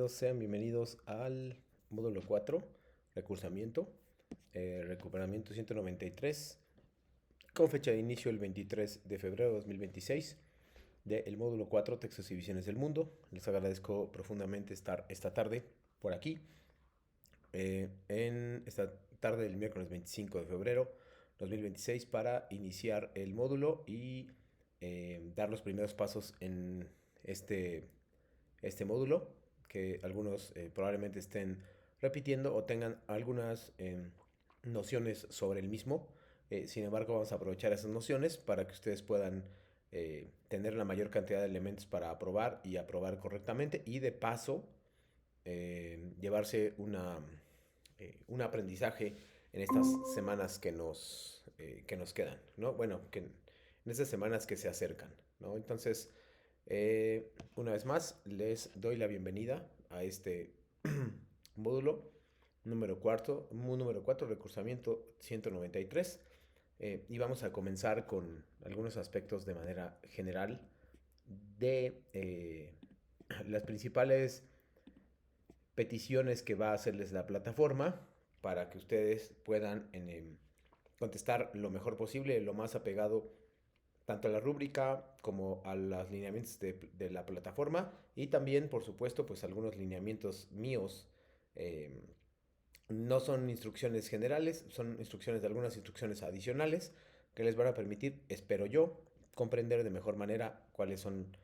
sean bienvenidos al módulo 4, recursamiento, recuperamiento 193, con fecha de inicio el 23 de febrero de 2026, del módulo 4, textos y visiones del mundo. Les agradezco profundamente estar esta tarde por aquí, en esta tarde del miércoles 25 de febrero 2026, para iniciar el módulo y dar los primeros pasos en este módulo, que algunos probablemente estén repitiendo o tengan algunas nociones sobre el mismo. Sin embargo, vamos a aprovechar esas nociones para que ustedes puedan tener la mayor cantidad de elementos para aprobar y aprobar correctamente, y de paso llevarse un aprendizaje en estas semanas que nos quedan, ¿no? Bueno, en estas semanas que se acercan, ¿no? Entonces, una vez más, les doy la bienvenida a este módulo número 4, recursamiento 193. Y vamos a comenzar con algunos aspectos de manera general de las principales peticiones que va a hacerles la plataforma para que ustedes puedan contestar lo mejor posible, lo más apegado tanto a la rúbrica como a los lineamientos de la plataforma, y también, por supuesto, pues algunos lineamientos míos. eh, no son instrucciones generales, son instrucciones de algunas instrucciones adicionales que les van a permitir, espero yo, comprender de mejor manera cuáles son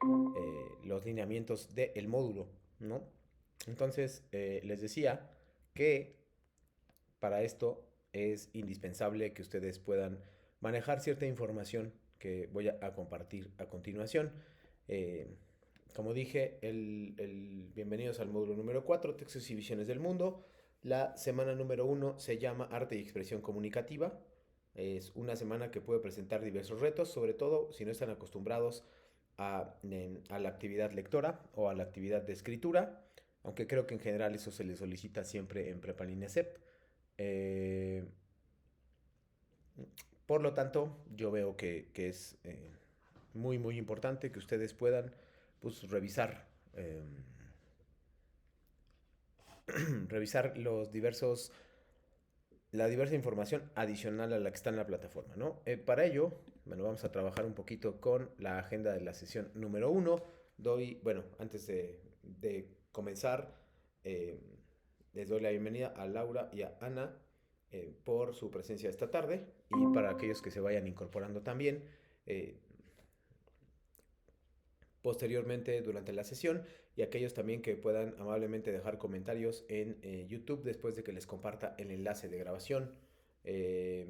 los lineamientos del módulo, ¿no? Entonces, les decía que para esto es indispensable que ustedes puedan manejar cierta información que voy a compartir a continuación. Eh, Como dije, bienvenidos al módulo número 4, textos y visiones del mundo. La semana número 1 se llama Arte y Expresión Comunicativa. Es una semana que puede presentar diversos retos, sobre todo si no están acostumbrados a la actividad lectora o a la actividad de escritura, aunque creo que en general eso se les solicita siempre en Prepa Línea CEP. Eh, por lo tanto, yo veo que es muy, muy importante que ustedes puedan, pues, revisar la diversa información adicional a la que está en la plataforma, ¿no? Para ello, bueno, vamos a trabajar un poquito con la agenda de la sesión número 1. Antes de comenzar, eh, les doy la bienvenida a Laura y a Ana por su presencia esta tarde, y para aquellos que se vayan incorporando también posteriormente durante la sesión, y aquellos también que puedan amablemente dejar comentarios en YouTube después de que les comparta el enlace de grabación, eh,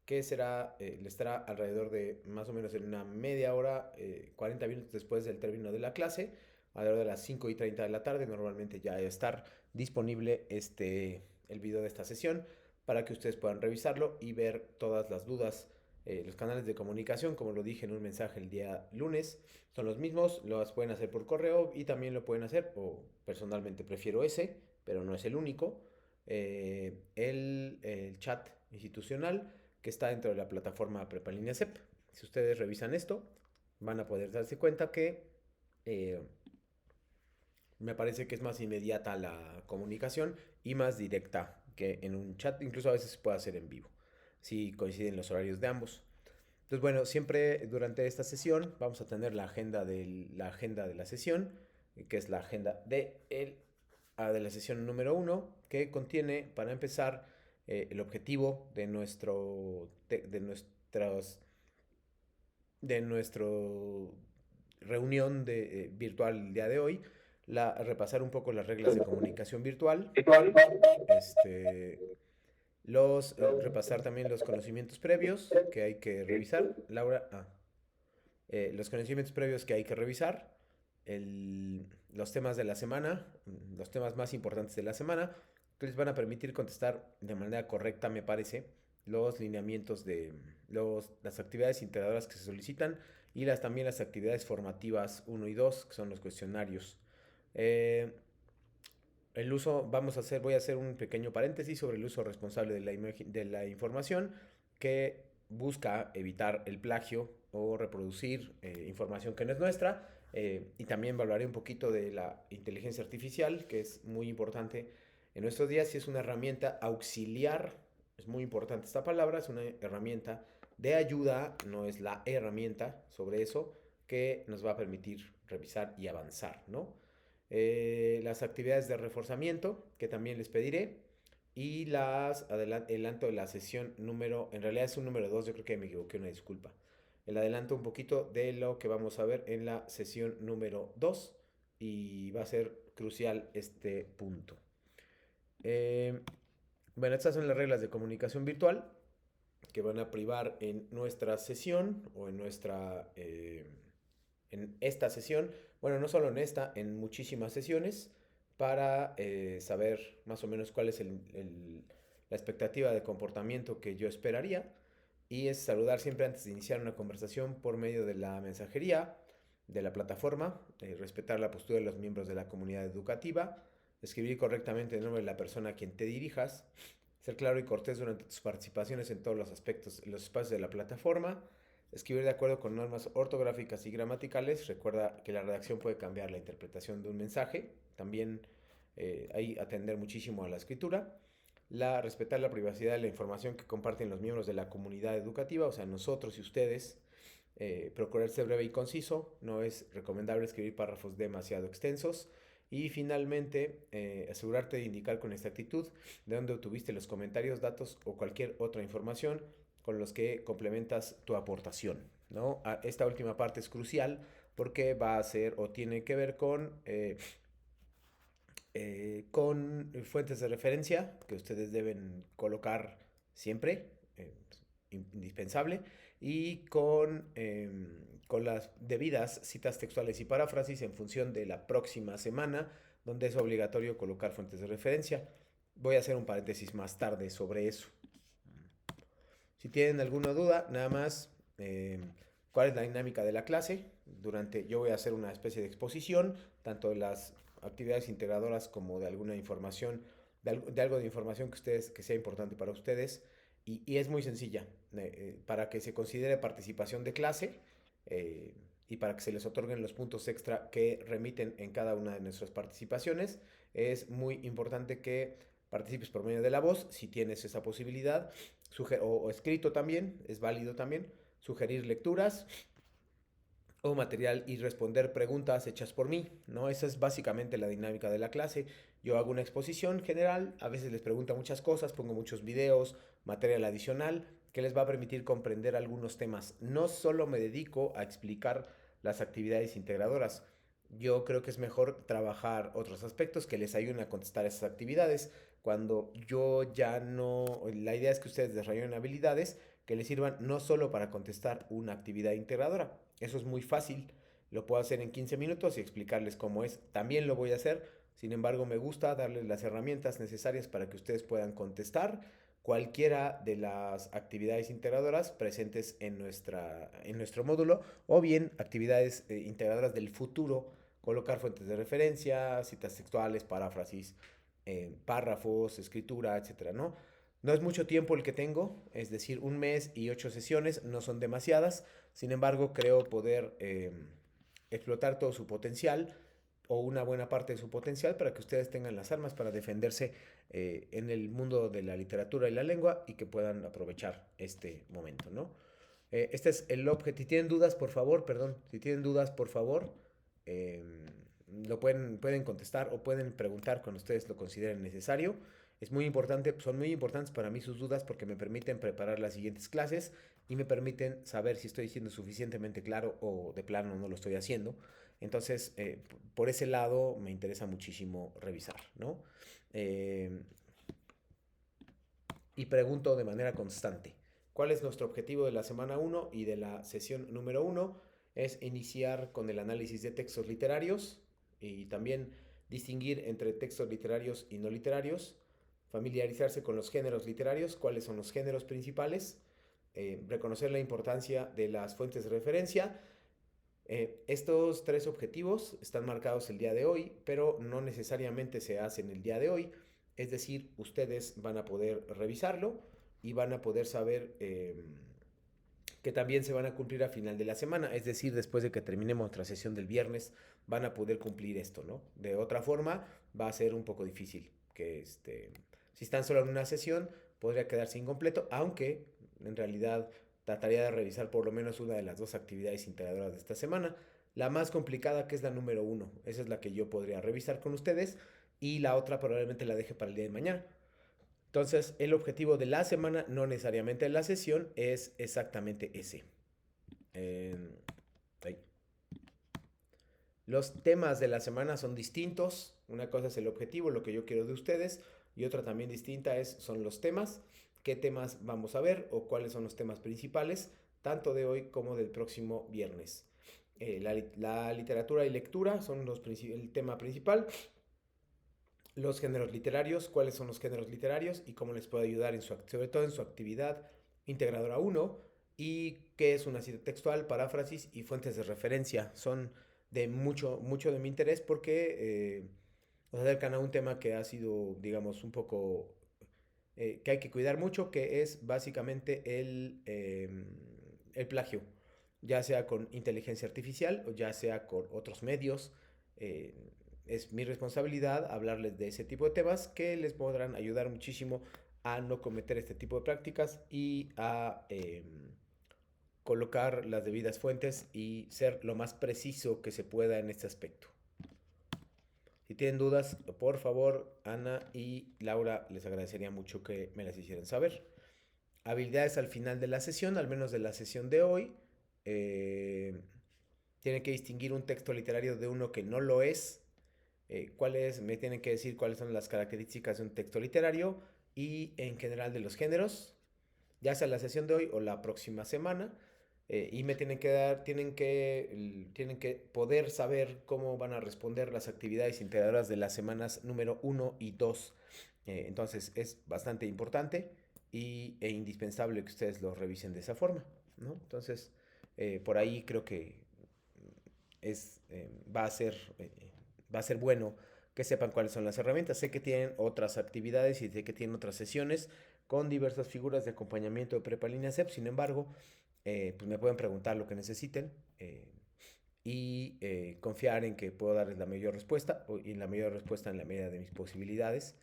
que le estará alrededor de más o menos en una media hora, 40 minutos después del término de la clase, alrededor de las 5:30 de la tarde. Normalmente ya debe estar disponible el video de esta sesión para que ustedes puedan revisarlo y ver todas las dudas. Los canales de comunicación, como lo dije en un mensaje el día lunes, son los mismos. Los pueden hacer por correo y también lo pueden hacer, o personalmente prefiero ese, pero no es el único, el chat institucional que está dentro de la plataforma Prepalínea CEP. Si ustedes revisan esto, van a poder darse cuenta que eh, me parece que es más inmediata la comunicación y más directa que en un chat. Incluso a veces se puede hacer en vivo, si coinciden los horarios de ambos. Entonces, bueno, siempre durante esta sesión vamos a tener la agenda de la sesión, que es la agenda de la sesión número 1, que contiene, para empezar, el objetivo de nuestro reunión virtual el día de hoy, repasar un poco las reglas de comunicación virtual, este, repasar también los conocimientos previos que hay que revisar. Laura, los conocimientos previos que hay que revisar, los temas de la semana, los temas más importantes de la semana, que les van a permitir contestar de manera correcta, me parece, los lineamientos las actividades integradoras que se solicitan, y también las actividades formativas 1 y 2, que son los cuestionarios. Eh, voy a hacer un pequeño paréntesis sobre el uso responsable de la información, que busca evitar el plagio o reproducir información que no es nuestra, Y también hablaré un poquito de la inteligencia artificial, que es muy importante en nuestros días y es una herramienta auxiliar. Es muy importante esta palabra, es una herramienta de ayuda, no es la herramienta sobre eso que nos va a permitir revisar y avanzar, ¿no? Las actividades de reforzamiento, que también les pediré, y el adelanto de la sesión número, en realidad es un número 2, yo creo que me equivoqué, una disculpa. El adelanto un poquito de lo que vamos a ver en la sesión número 2 y va a ser crucial este punto. Eh, bueno, estas son las reglas de comunicación virtual que van a privar en nuestra sesión o en esta sesión, bueno, no solo en esta, en muchísimas sesiones, para saber más o menos cuál es la expectativa de comportamiento que yo esperaría. Y es saludar siempre antes de iniciar una conversación por medio de la mensajería, de la plataforma, respetar la postura de los miembros de la comunidad educativa, escribir correctamente el nombre de la persona a quien te dirijas, ser claro y cortés durante tus participaciones en todos los aspectos, en los espacios de la plataforma, escribir de acuerdo con normas ortográficas y gramaticales. Recuerda que la redacción puede cambiar la interpretación de un mensaje. También hay atender muchísimo a la escritura. Respetar la privacidad de la información que comparten los miembros de la comunidad educativa, o sea, nosotros y ustedes. Procurar ser breve y conciso. No es recomendable escribir párrafos demasiado extensos. Y finalmente, asegurarte de indicar con exactitud de dónde obtuviste los comentarios, datos o cualquier otra información con los que complementas tu aportación, ¿no? Esta última parte es crucial porque va a ser o tiene que ver con fuentes de referencia que ustedes deben colocar siempre, indispensable, y con las debidas citas textuales y paráfrasis en función de la próxima semana, donde es obligatorio colocar fuentes de referencia. Voy a hacer un paréntesis más tarde sobre eso. Si tienen alguna duda, nada más, cuál es la dinámica de la clase. Yo voy a hacer una especie de exposición, tanto de las actividades integradoras como de alguna información, de algo de información que sea importante para ustedes. Y es muy sencilla, para que se considere participación de clase eh, y para que se les otorguen los puntos extra que remiten en cada una de nuestras participaciones. Es muy importante que participes por medio de la voz, si tienes esa posibilidad, o escrito también, es válido también, sugerir lecturas o material y responder preguntas hechas por mí, ¿no? Esa es básicamente la dinámica de la clase. Yo hago una exposición general, a veces les pregunto muchas cosas, pongo muchos videos, material adicional que les va a permitir comprender algunos temas. No solo me dedico a explicar las actividades integradoras. Yo creo que es mejor trabajar otros aspectos que les ayuden a contestar esas actividades. Cuando yo ya no, la idea es que ustedes desarrollen habilidades que les sirvan no solo para contestar una actividad integradora. Eso es muy fácil. Lo puedo hacer en 15 minutos y explicarles cómo es. También lo voy a hacer. Sin embargo, me gusta darles las herramientas necesarias para que ustedes puedan contestar cualquiera de las actividades integradoras presentes en nuestro módulo o bien actividades integradoras del futuro, colocar fuentes de referencia, citas textuales, paráfrasis, párrafos, escritura, etcétera, ¿no? No es mucho tiempo el que tengo, es decir, 1 mes y 8 sesiones, no son demasiadas. Sin embargo, creo poder explotar todo su potencial o una buena parte de su potencial para que ustedes tengan las armas para defenderse en el mundo de la literatura y la lengua y que puedan aprovechar este momento, ¿no? Este es el objetivo. Si tienen dudas, por favor, perdón, si tienen dudas, por favor, eh, pueden contestar o pueden preguntar cuando ustedes lo consideren necesario. Es muy importante, son muy importantes para mí sus dudas porque me permiten preparar las siguientes clases y me permiten saber si estoy siendo suficientemente claro o de plano no lo estoy haciendo. Entonces, por ese lado me interesa muchísimo revisar, ¿no? Eh, y pregunto de manera constante, ¿cuál es nuestro objetivo de la semana 1 y de la sesión número 1? Es iniciar con el análisis de textos literarios y también distinguir entre textos literarios y no literarios, familiarizarse con los géneros literarios, cuáles son los géneros principales, reconocer la importancia de las fuentes de referencia. Estos 3 objetivos están marcados el día de hoy, pero no necesariamente se hacen el día de hoy. Es decir, ustedes van a poder revisarlo y van a poder saber que también se van a cumplir a final de la semana, es decir, después de que terminemos nuestra sesión del viernes, van a poder cumplir esto, ¿no? De otra forma, va a ser un poco difícil, que si están solo en una sesión, podría quedarse incompleto, aunque en realidad trataría de revisar por lo menos una de las dos actividades integradoras de esta semana. La más complicada, que es la número uno, esa es la que yo podría revisar con ustedes, y la otra probablemente la deje para el día de mañana. Entonces, el objetivo de la semana, no necesariamente de la sesión, es exactamente ese. Eh, ahí. Los temas de la semana son distintos. Una cosa es el objetivo, lo que yo quiero de ustedes, y otra también distinta son los temas. ¿Qué temas vamos a ver o cuáles son los temas principales, tanto de hoy como del próximo viernes? La literatura y lectura son el tema principal. Los géneros literarios, cuáles son los géneros literarios y cómo les puede ayudar sobre todo en su actividad integradora 1, y qué es una cita textual, paráfrasis y fuentes de referencia. Son de mucho de mi interés porque nos acercan a un tema que ha sido, digamos, un poco que hay que cuidar mucho, que es básicamente el plagio, ya sea con inteligencia artificial o ya sea con otros medios. Eh, es mi responsabilidad hablarles de ese tipo de temas que les podrán ayudar muchísimo a no cometer este tipo de prácticas y a colocar las debidas fuentes y ser lo más preciso que se pueda en este aspecto. Si tienen dudas, por favor, Ana y Laura, les agradecería mucho que me las hicieran saber. Habilidades al final de la sesión, al menos de la sesión de hoy. Eh, Tienen que distinguir un texto literario de uno que no lo es. Me tienen que decir cuáles son las características de un texto literario y en general de los géneros, ya sea la sesión de hoy o la próxima semana. Y me tienen que poder saber cómo van a responder las actividades integradoras de las semanas número 1 y 2. Entonces es bastante importante e indispensable que ustedes lo revisen de esa forma, ¿no? Entonces, por ahí creo que es, va a ser bueno que sepan cuáles son las herramientas. Sé que tienen otras actividades y sé que tienen otras sesiones con diversas figuras de acompañamiento de Prepa Línea CEP. Sin embargo, pues me pueden preguntar lo que necesiten y confiar en que puedo darles la mayor respuesta y la mayor respuesta en la medida de mis posibilidades.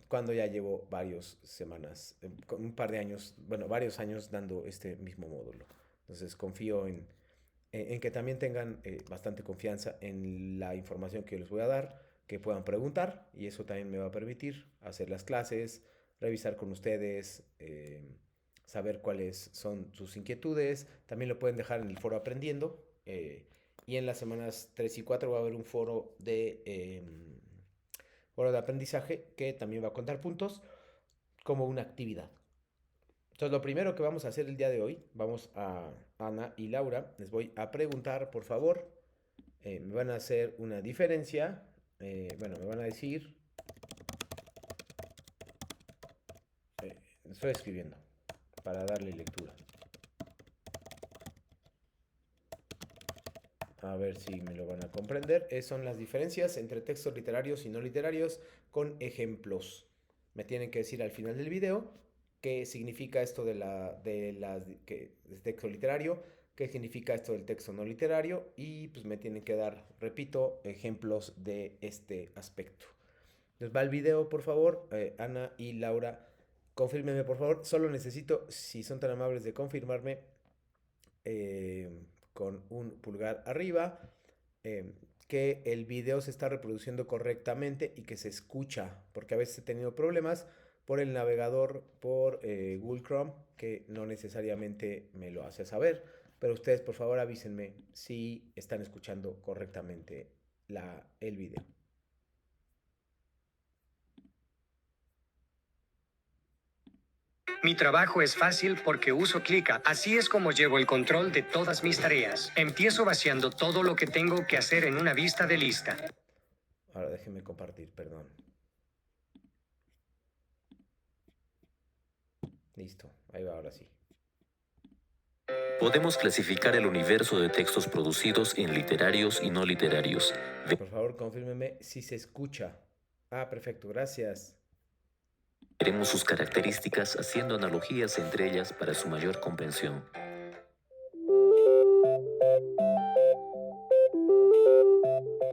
Cuando ya llevo varias semanas, un par de años, bueno, varios años dando este mismo módulo. Entonces confío en que también tengan bastante confianza en la información que yo les voy a dar, que puedan preguntar, y eso también me va a permitir hacer las clases, revisar con ustedes, saber cuáles son sus inquietudes. También lo pueden dejar en el foro Aprendiendo. Y en las semanas 3 y 4 va a haber un foro de aprendizaje que también va a contar puntos como una actividad. Entonces, lo primero que vamos a hacer el día de hoy, vamos a Ana y Laura, les voy a preguntar, por favor, me van a hacer una diferencia, bueno, me van a decir, estoy escribiendo para darle lectura. A ver si me lo van a comprender. Son las diferencias entre textos literarios y no literarios con ejemplos. Me tienen que decir al final del video qué significa esto de texto literario, qué significa esto del texto no literario, y pues me tienen que dar, repito, ejemplos de este aspecto. Les va el video, por favor. Ana y Laura, confírmenme, por favor. Solo necesito, si son tan amables de confirmarme, con un pulgar arriba, que el video se está reproduciendo correctamente y que se escucha, porque a veces he tenido problemas por el navegador, por Google Chrome, que no necesariamente me lo hace saber, pero ustedes por favor avísenme si están escuchando correctamente el video. Mi trabajo es fácil porque uso Clica. Así es como llevo el control de todas mis tareas. Empiezo vaciando todo lo que tengo que hacer en una vista de lista. Ahora déjenme compartir, perdón. Listo, ahí va, ahora sí. Podemos clasificar el universo de textos producidos en literarios y no literarios. Por favor, confírmeme si se escucha. Ah, perfecto, gracias. Veremos sus características haciendo analogías entre ellas para su mayor comprensión.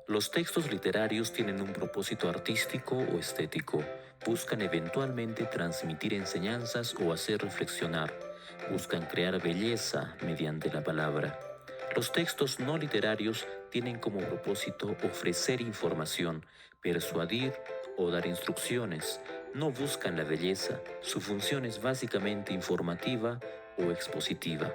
Los textos literarios tienen un propósito artístico o estético. Buscan eventualmente transmitir enseñanzas o hacer reflexionar. Buscan crear belleza mediante la palabra. Los textos no literarios tienen como propósito ofrecer información, persuadir o dar instrucciones. No buscan la belleza. Su función es básicamente informativa o expositiva.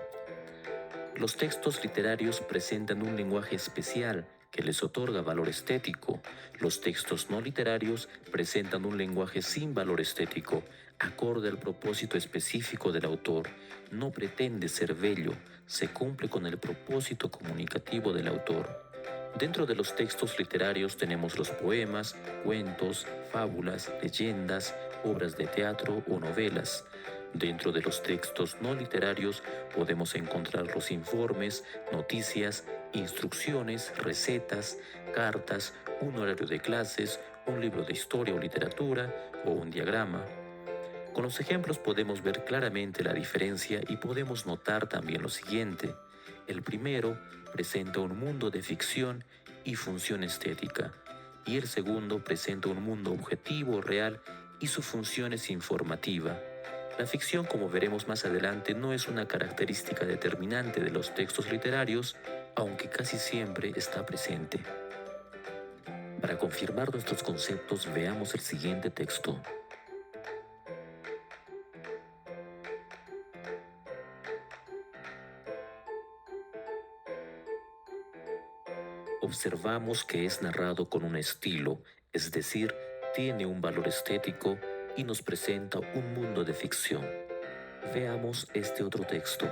Los textos literarios presentan un lenguaje especial que les otorga valor estético. Los textos no literarios presentan un lenguaje sin valor estético, acorde al propósito específico del autor. No pretende ser bello, se cumple con el propósito comunicativo del autor. Dentro de los textos literarios tenemos los poemas, cuentos, fábulas, leyendas, obras de teatro o novelas. Dentro de los textos no literarios podemos encontrar los informes, noticias, instrucciones, recetas, cartas, un horario de clases, un libro de historia o literatura o un diagrama. Con los ejemplos podemos ver claramente la diferencia y podemos notar también lo siguiente. El primero presenta un mundo de ficción y función estética, y el segundo presenta un mundo objetivo, real, y su función es informativa. La ficción, como veremos más adelante, no es una característica determinante de los textos literarios, aunque casi siempre está presente. Para confirmar nuestros conceptos, veamos el siguiente texto. Observamos que es narrado con un estilo, es decir, tiene un valor estético y nos presenta un mundo de ficción. Veamos este otro texto.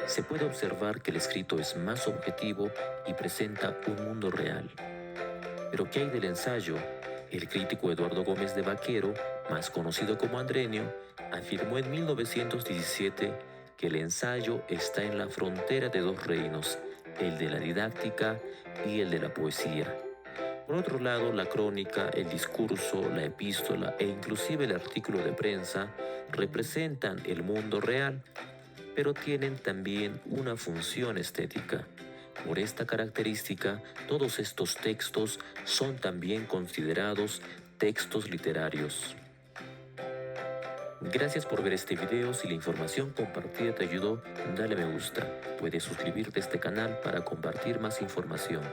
Se puede observar que el escrito es más objetivo y presenta un mundo real. Pero ¿qué hay del ensayo? El crítico Eduardo Gómez de Vaquero, más conocido como Andrenio, afirmó en 1917 que el ensayo está en la frontera de dos reinos, el de la didáctica y el de la poesía. Por otro lado, la crónica, el discurso, la epístola e inclusive el artículo de prensa representan el mundo real, pero tienen también una función estética. Por esta característica, todos estos textos son también considerados textos literarios. Gracias por ver este video. Si la información compartida te ayudó, dale me gusta. Puedes suscribirte a este canal para compartir más información.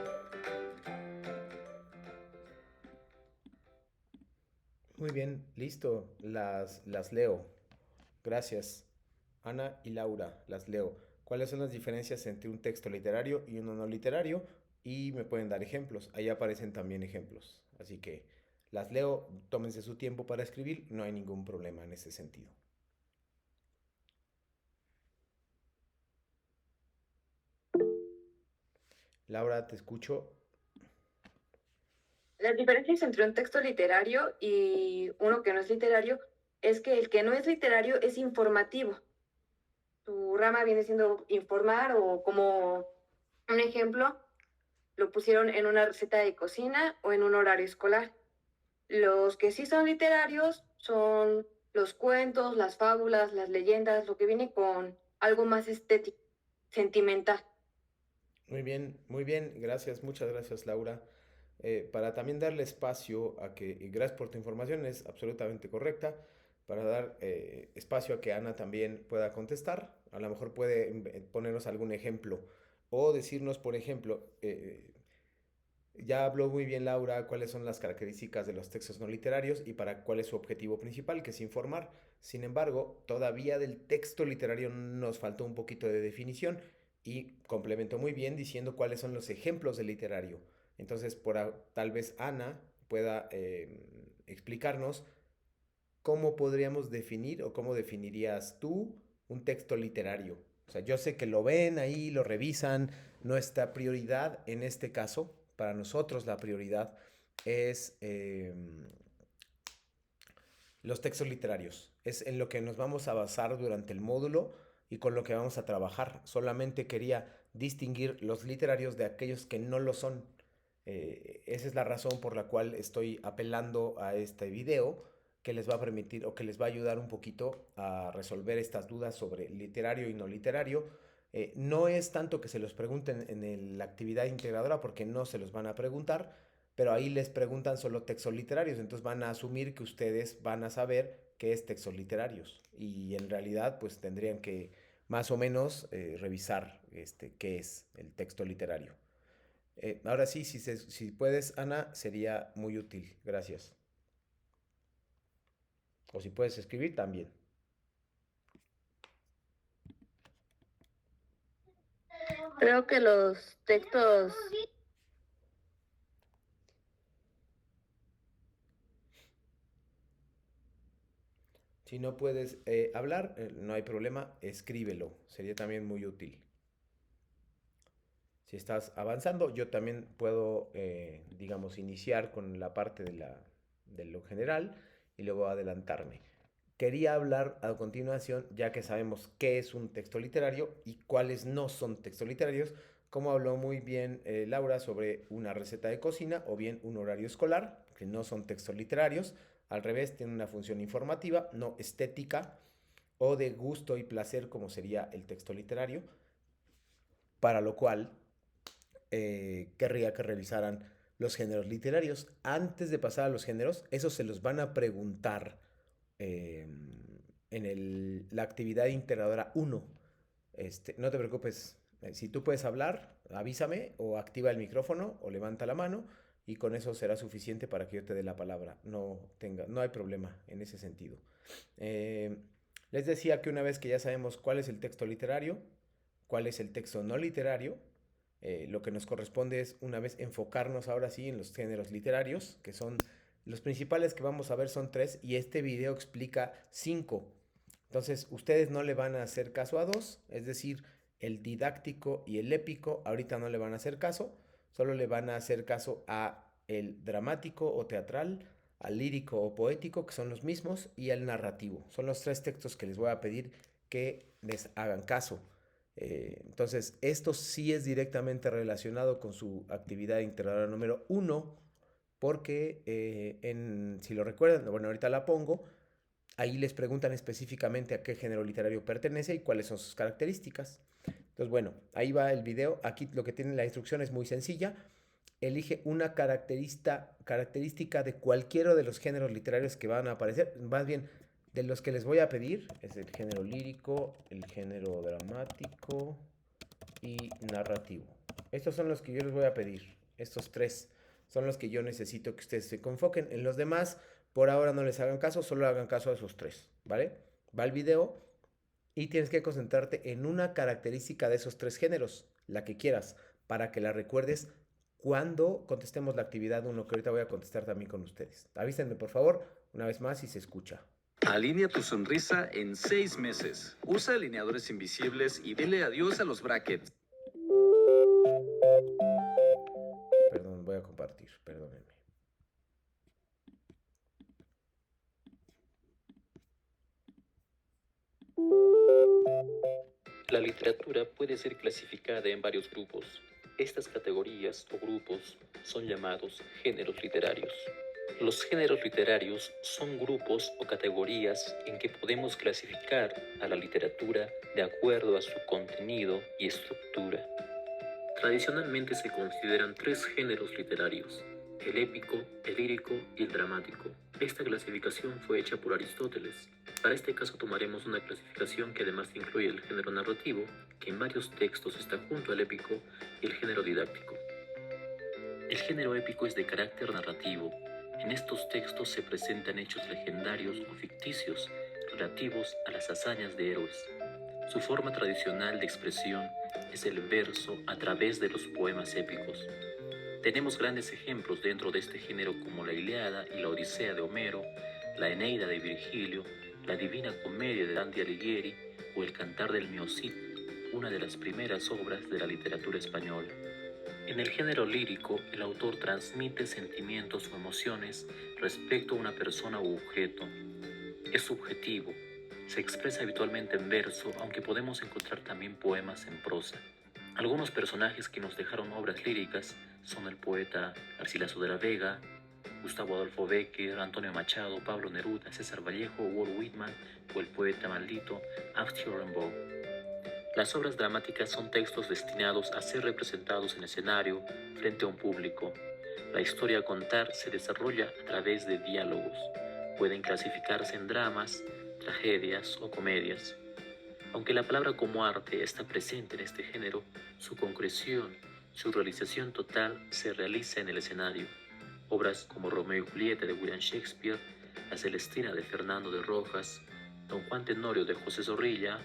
Muy bien, listo. Las leo. Gracias. Ana y Laura, las leo. ¿Cuáles son las diferencias entre un texto literario y uno no literario? Y me pueden dar ejemplos. Ahí aparecen también ejemplos. Así que las leo, tómense su tiempo para escribir, no hay ningún problema en ese sentido. Laura, te escucho. Las diferencias entre un texto literario y uno que no es literario es que el que no es literario es informativo. Su rama viene siendo informar o como un ejemplo, lo pusieron en una receta de cocina o en un horario escolar. Los que sí son literarios son los cuentos, las fábulas, las leyendas, lo que viene con algo más estético, sentimental. Muy bien, gracias, muchas gracias Laura. Para también darle espacio a que, y gracias por tu información, es absolutamente correcta, para dar espacio a que Ana también pueda contestar, a lo mejor puede ponernos algún ejemplo o decirnos, por ejemplo, ya habló muy bien Laura cuáles son las características de los textos no literarios y para cuál es su objetivo principal, que es informar. Sin embargo, todavía del texto literario nos faltó un poquito de definición y complementó muy bien diciendo cuáles son los ejemplos de literario. Entonces, tal vez Ana pueda explicarnos cómo podríamos definir o cómo definirías tú un texto literario. O sea, yo sé que lo ven ahí, lo revisan, nuestra prioridad en este caso, para nosotros la prioridad es los textos literarios. Es en lo que nos vamos a basar durante el módulo y con lo que vamos a trabajar. Solamente quería distinguir los literarios de aquellos que no lo son. Esa es la razón por la cual estoy apelando a este video que les va a permitir o que les va a ayudar un poquito a resolver estas dudas sobre literario y no literario. No es tanto que se los pregunten en la actividad integradora porque no se los van a preguntar, pero ahí les preguntan solo textos literarios, entonces van a asumir que ustedes van a saber qué es textos literarios y en realidad pues tendrían que más o menos revisar qué es el texto literario. Ahora sí, si puedes, Ana, sería muy útil. Gracias. O si puedes escribir también. Creo que los textos, Si no puedes hablar, no hay problema, escríbelo. Sería también muy útil. Si estás avanzando, yo también puedo, digamos, iniciar con la parte de lo general y luego adelantarme. Quería hablar a continuación, ya que sabemos qué es un texto literario y cuáles no son textos literarios, como habló muy bien Laura sobre una receta de cocina o bien un horario escolar, que no son textos literarios, al revés, tienen una función informativa, no estética, o de gusto y placer, como sería el texto literario, para lo cual querría que revisaran los géneros literarios. Antes de pasar a los géneros, esos se los van a preguntar en la actividad integradora 1. No te preocupes, si tú puedes hablar, avísame o activa el micrófono o levanta la mano y con eso será suficiente para que yo te dé la palabra. No hay problema en ese sentido. Eh, Les decía que una vez que ya sabemos cuál es el texto literario, cuál es el texto no literario, lo que nos corresponde es una vez enfocarnos ahora sí en los géneros literarios, que son los principales que vamos a ver son 3 y este video explica 5. Entonces ustedes no le van a hacer caso a 2, es decir, el didáctico y el épico ahorita no le van a hacer caso, solo le van a hacer caso a el dramático o teatral, al lírico o poético, que son los mismos, y al narrativo. Son los 3 textos que les voy a pedir que les hagan caso. Entonces, esto sí es directamente relacionado con su actividad integradora número 1, porque si lo recuerdan, bueno, ahorita la pongo, ahí les preguntan específicamente a qué género literario pertenece y cuáles son sus características. Entonces, bueno, ahí va el video. Aquí lo que tiene la instrucción es muy sencilla. Elige una característica de cualquiera de los géneros literarios que van a aparecer. Más bien, de los que les voy a pedir, es el género lírico, el género dramático y narrativo. Estos son los que yo les voy a pedir. Estos 3 son los que yo necesito que ustedes se enfoquen. En los demás, por ahora no les hagan caso, solo hagan caso a esos 3, ¿vale? Va el video y tienes que concentrarte en una característica de esos 3 géneros, la que quieras, para que la recuerdes cuando contestemos la actividad 1, que ahorita voy a contestar también con ustedes. Avísenme, por favor, una vez más si se escucha. Alinea tu sonrisa en 6 meses. Usa alineadores invisibles y dile adiós a los brackets. Perdón, voy a compartir, perdónenme. La literatura puede ser clasificada en varios grupos. Estas categorías o grupos son llamados géneros literarios. Los géneros literarios son grupos o categorías en que podemos clasificar a la literatura de acuerdo a su contenido y estructura. Tradicionalmente se consideran 3 géneros literarios: el épico, el lírico y el dramático. Esta clasificación fue hecha por Aristóteles. Para este caso tomaremos una clasificación que además incluye el género narrativo, que en varios textos está junto al épico, y el género didáctico. El género épico es de carácter narrativo. En estos textos se presentan hechos legendarios o ficticios relativos a las hazañas de héroes. Su forma tradicional de expresión es el verso a través de los poemas épicos. Tenemos grandes ejemplos dentro de este género como la Ilíada y la Odisea de Homero, la Eneida de Virgilio, la Divina Comedia de Dante Alighieri o el Cantar del Mio Cid, una de las primeras obras de la literatura española. En el género lírico, el autor transmite sentimientos o emociones respecto a una persona u objeto. Es subjetivo. Se expresa habitualmente en verso, aunque podemos encontrar también poemas en prosa. Algunos personajes que nos dejaron obras líricas son el poeta Garcilaso de la Vega, Gustavo Adolfo Bécquer, Antonio Machado, Pablo Neruda, César Vallejo, Walt Whitman o el poeta maldito Arthur Rimbaud. Las obras dramáticas son textos destinados a ser representados en escenario frente a un público. La historia a contar se desarrolla a través de diálogos. Pueden clasificarse en dramas, tragedias o comedias. Aunque la palabra como arte está presente en este género, su concreción, su realización total se realiza en el escenario. Obras como Romeo y Julieta de William Shakespeare, La Celestina de Fernando de Rojas, Don Juan Tenorio de José Zorrilla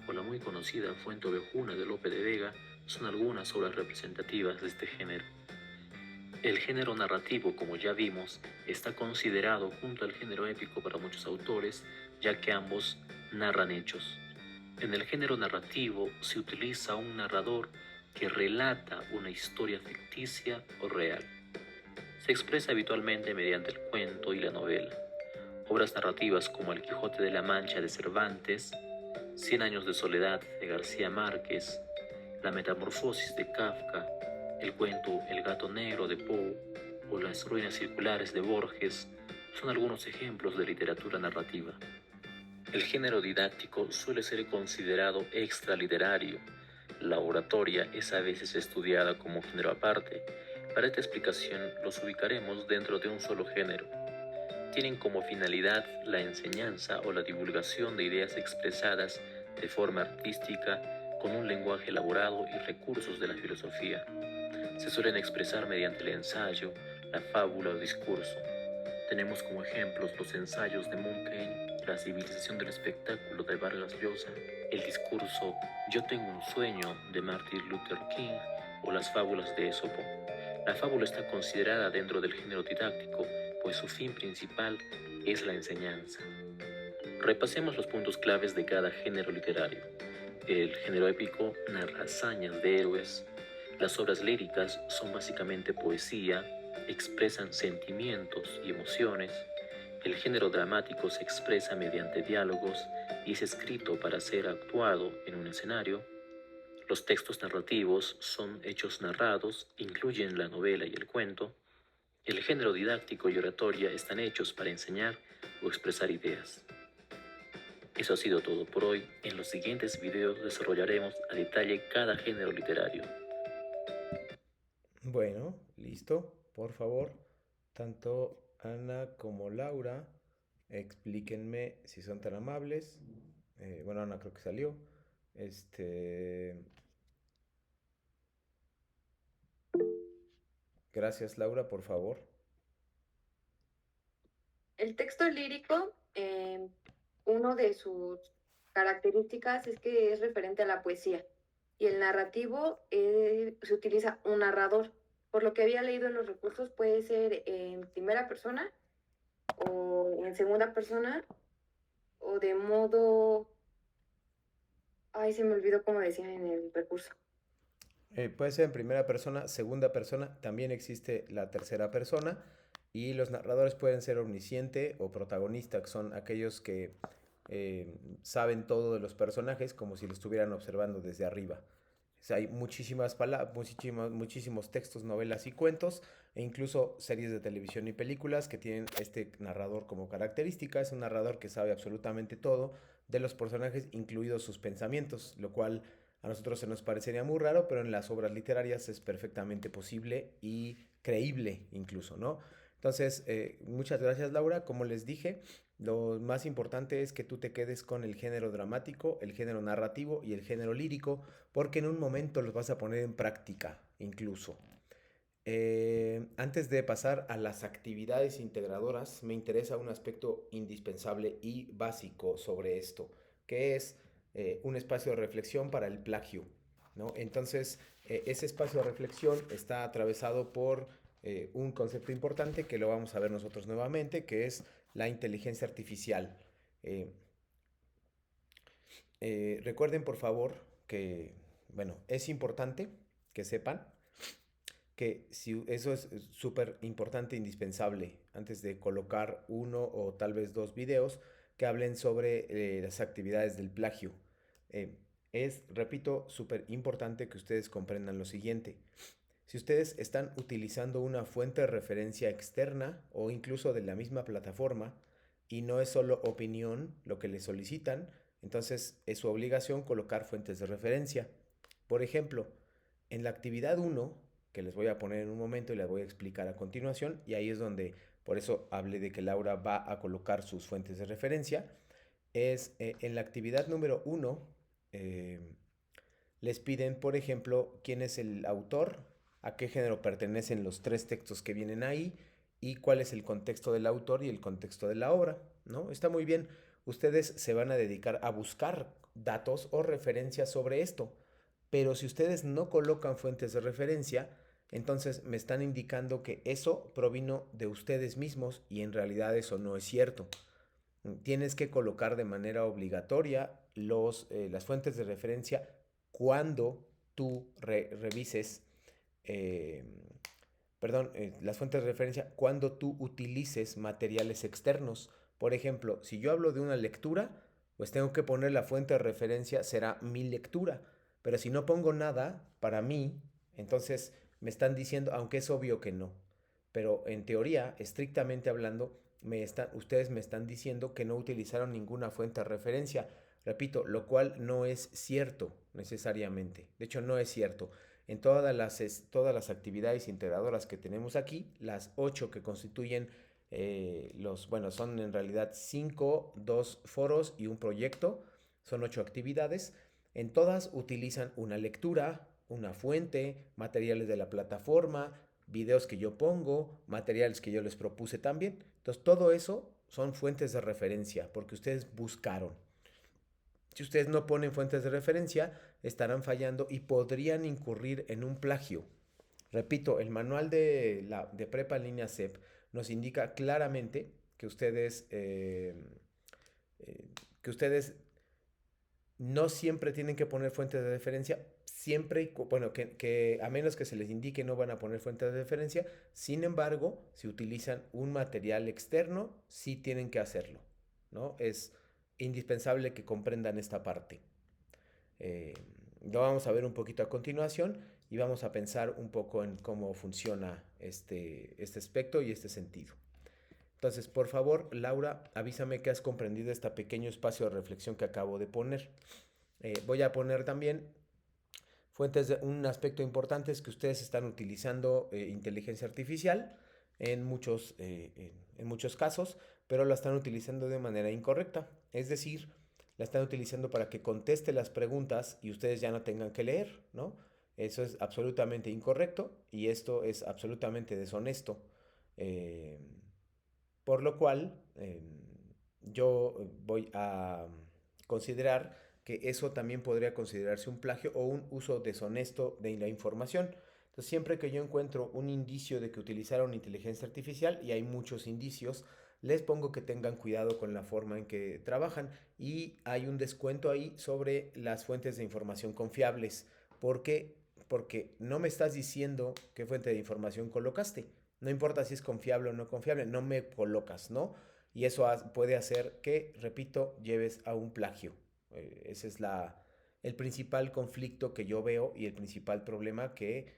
o la muy conocida Fuente Ovejuna de Lope de Vega son algunas obras representativas de este género. El género narrativo, como ya vimos, está considerado junto al género épico para muchos autores, ya que ambos narran hechos. En el género narrativo se utiliza un narrador que relata una historia ficticia o real. Se expresa habitualmente mediante el cuento y la novela. Obras narrativas como El Quijote de la Mancha de Cervantes, Cien años de soledad de García Márquez, La Metamorfosis de Kafka, el cuento El gato negro de Poe o Las ruinas circulares de Borges son algunos ejemplos de literatura narrativa. El género didáctico suele ser considerado extraliterario. La oratoria es a veces estudiada como género aparte. Para esta explicación los ubicaremos dentro de un solo género. Tienen como finalidad la enseñanza o la divulgación de ideas expresadas de forma artística con un lenguaje elaborado y recursos de la filosofía. Se suelen expresar mediante el ensayo, la fábula o discurso. Tenemos como ejemplos los ensayos de Montaigne, La civilización del espectáculo de Vargas Llosa, el discurso Yo tengo un sueño de Martin Luther King o las fábulas de Esopo. La fábula está considerada dentro del género didáctico, pues su fin principal es la enseñanza. Repasemos los puntos claves de cada género literario. El género épico narra hazañas de héroes. Las obras líricas son básicamente poesía, expresan sentimientos y emociones. El género dramático se expresa mediante diálogos y es escrito para ser actuado en un escenario. Los textos narrativos son hechos narrados, incluyen la novela y el cuento. El género didáctico y oratoria están hechos para enseñar o expresar ideas. Eso ha sido todo por hoy. En los siguientes videos desarrollaremos a detalle cada género literario. Bueno, listo. Por favor, tanto Ana como Laura, explíquenme si son tan amables. Bueno, Ana creo que salió. Gracias, Laura, por favor. El texto lírico, uno de sus características es que es referente a la poesía y el narrativo se utiliza un narrador. Por lo que había leído en los recursos, puede ser en primera persona o en segunda persona o de modo... Ay, se me olvidó cómo decía en el recurso. Puede ser en primera persona, segunda persona, también existe la tercera persona y los narradores pueden ser omnisciente o protagonista, que son aquellos que saben todo de los personajes como si lo estuvieran observando desde arriba. O sea, hay muchísimas muchísimos textos, novelas y cuentos e incluso series de televisión y películas que tienen este narrador como característica. Es un narrador que sabe absolutamente todo de los personajes, incluidos sus pensamientos, lo cual a nosotros se nos parecería muy raro, pero en las obras literarias es perfectamente posible y creíble incluso, ¿no? Entonces, muchas gracias, Laura. Como les dije, lo más importante es que tú te quedes con el género dramático, el género narrativo y el género lírico, porque en un momento los vas a poner en práctica incluso. Antes de pasar a las actividades integradoras, me interesa un aspecto indispensable y básico sobre esto, que es un espacio de reflexión para el plagio, ¿no? Entonces, ese espacio de reflexión está atravesado por un concepto importante que lo vamos a ver nosotros nuevamente, que es la inteligencia artificial. Recuerden, por favor, que, bueno, es importante que sepan que si eso es súper importante, indispensable, antes de colocar uno o tal vez dos videos que hablen sobre las actividades del plagio. Es, repito, súper importante que ustedes comprendan lo siguiente. Si ustedes están utilizando una fuente de referencia externa o incluso de la misma plataforma y no es solo opinión lo que les solicitan, entonces es su obligación colocar fuentes de referencia. Por ejemplo, en la actividad 1, que les voy a poner en un momento y les voy a explicar a continuación, y ahí es donde, por eso hablé de que Laura va a colocar sus fuentes de referencia, es en la actividad número 1, les piden, por ejemplo, quién es el autor, a qué género pertenecen los 3 textos que vienen ahí y cuál es el contexto del autor y el contexto de la obra, ¿no? Está muy bien. Ustedes se van a dedicar a buscar datos o referencias sobre esto, pero si ustedes no colocan fuentes de referencia, entonces me están indicando que eso provino de ustedes mismos y en realidad eso no es cierto. Tienes que colocar de manera obligatoria las fuentes de referencia cuando tú revises, eh, las fuentes de referencia cuando tú utilices materiales externos. Por ejemplo, si yo hablo de una lectura, pues tengo que poner la fuente de referencia, será mi lectura. Pero si no pongo nada para mí, entonces me están diciendo, aunque es obvio que no, pero en teoría, estrictamente hablando, ustedes me están diciendo que no utilizaron ninguna fuente de referencia. Repito, lo cual no es cierto necesariamente. De hecho, no es cierto. En todas las actividades integradoras que tenemos aquí, las 8 que constituyen son en realidad 5, 2 foros y un proyecto, son 8 actividades. En todas utilizan una lectura, una fuente, materiales de la plataforma, videos que yo pongo, materiales que yo les propuse también. Entonces, todo eso son fuentes de referencia porque ustedes buscaron. Si ustedes no ponen fuentes de referencia, estarán fallando y podrían incurrir en un plagio. Repito, el manual de Prepa en línea CEP nos indica claramente que ustedes no siempre tienen que poner fuentes de referencia, que a menos que se les indique no van a poner fuentes de referencia. Sin embargo, si utilizan un material externo, sí tienen que hacerlo, ¿no? Es indispensable que comprendan esta parte. Lo vamos a ver un poquito a continuación y vamos a pensar un poco en cómo funciona este aspecto y este sentido. Entonces, por favor, Laura, avísame que has comprendido este pequeño espacio de reflexión que acabo de poner. Voy a poner también un aspecto importante es que ustedes están utilizando inteligencia artificial en muchos casos, pero la están utilizando de manera incorrecta. Es decir, la están utilizando para que conteste las preguntas y ustedes ya no tengan que leer, ¿no? Eso es absolutamente incorrecto y esto es absolutamente deshonesto. Por lo cual, yo voy a considerar que eso también podría considerarse un plagio o un uso deshonesto de la información. Entonces, siempre que yo encuentro un indicio de que utilizaron inteligencia artificial, y hay muchos indicios, les pongo que tengan cuidado con la forma en que trabajan y hay un descuento ahí sobre las fuentes de información confiables. ¿Por qué? Porque no me estás diciendo qué fuente de información colocaste. No importa si es confiable o no confiable, no me colocas, ¿no? Y eso puede hacer que, repito, lleves a un plagio. Ese es el principal conflicto que yo veo y el principal problema que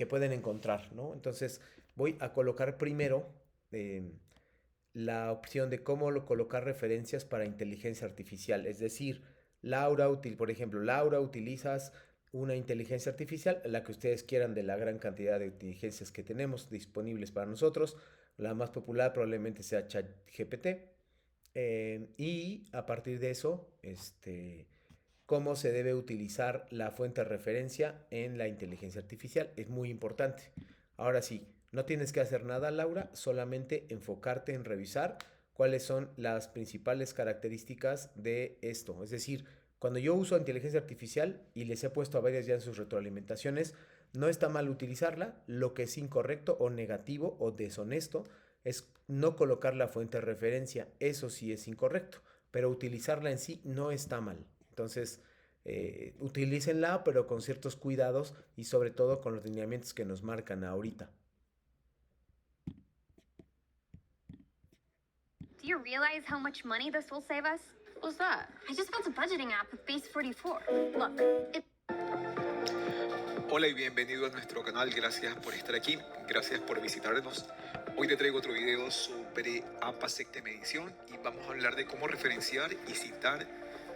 pueden encontrar, ¿no? Entonces voy a colocar primero la opción de cómo colocar referencias para inteligencia artificial. Es decir, por ejemplo, Laura, utilizas una inteligencia artificial, la que ustedes quieran de la gran cantidad de inteligencias que tenemos disponibles para nosotros. La más popular probablemente sea ChatGPT. Y a partir de eso, cómo se debe utilizar la fuente de referencia en la inteligencia artificial es muy importante. Ahora sí, no tienes que hacer nada, Laura, solamente enfocarte en revisar cuáles son las principales características de esto. Es decir, cuando yo uso inteligencia artificial y les he puesto a varias ya en sus retroalimentaciones, no está mal utilizarla. Lo que es incorrecto o negativo o deshonesto es no colocar la fuente de referencia. Eso sí es incorrecto, pero utilizarla en sí no está mal. Entonces, utilícenla, pero con ciertos cuidados y sobre todo con los lineamientos que nos marcan ahorita. Do you realize how much money this will save us? What's that? I just built a budgeting app with Base 44. Look, Hola y bienvenido a nuestro canal, gracias por estar aquí, gracias por visitarnos. Hoy te traigo otro video sobre APA-Secta Medición y vamos a hablar de cómo referenciar y citar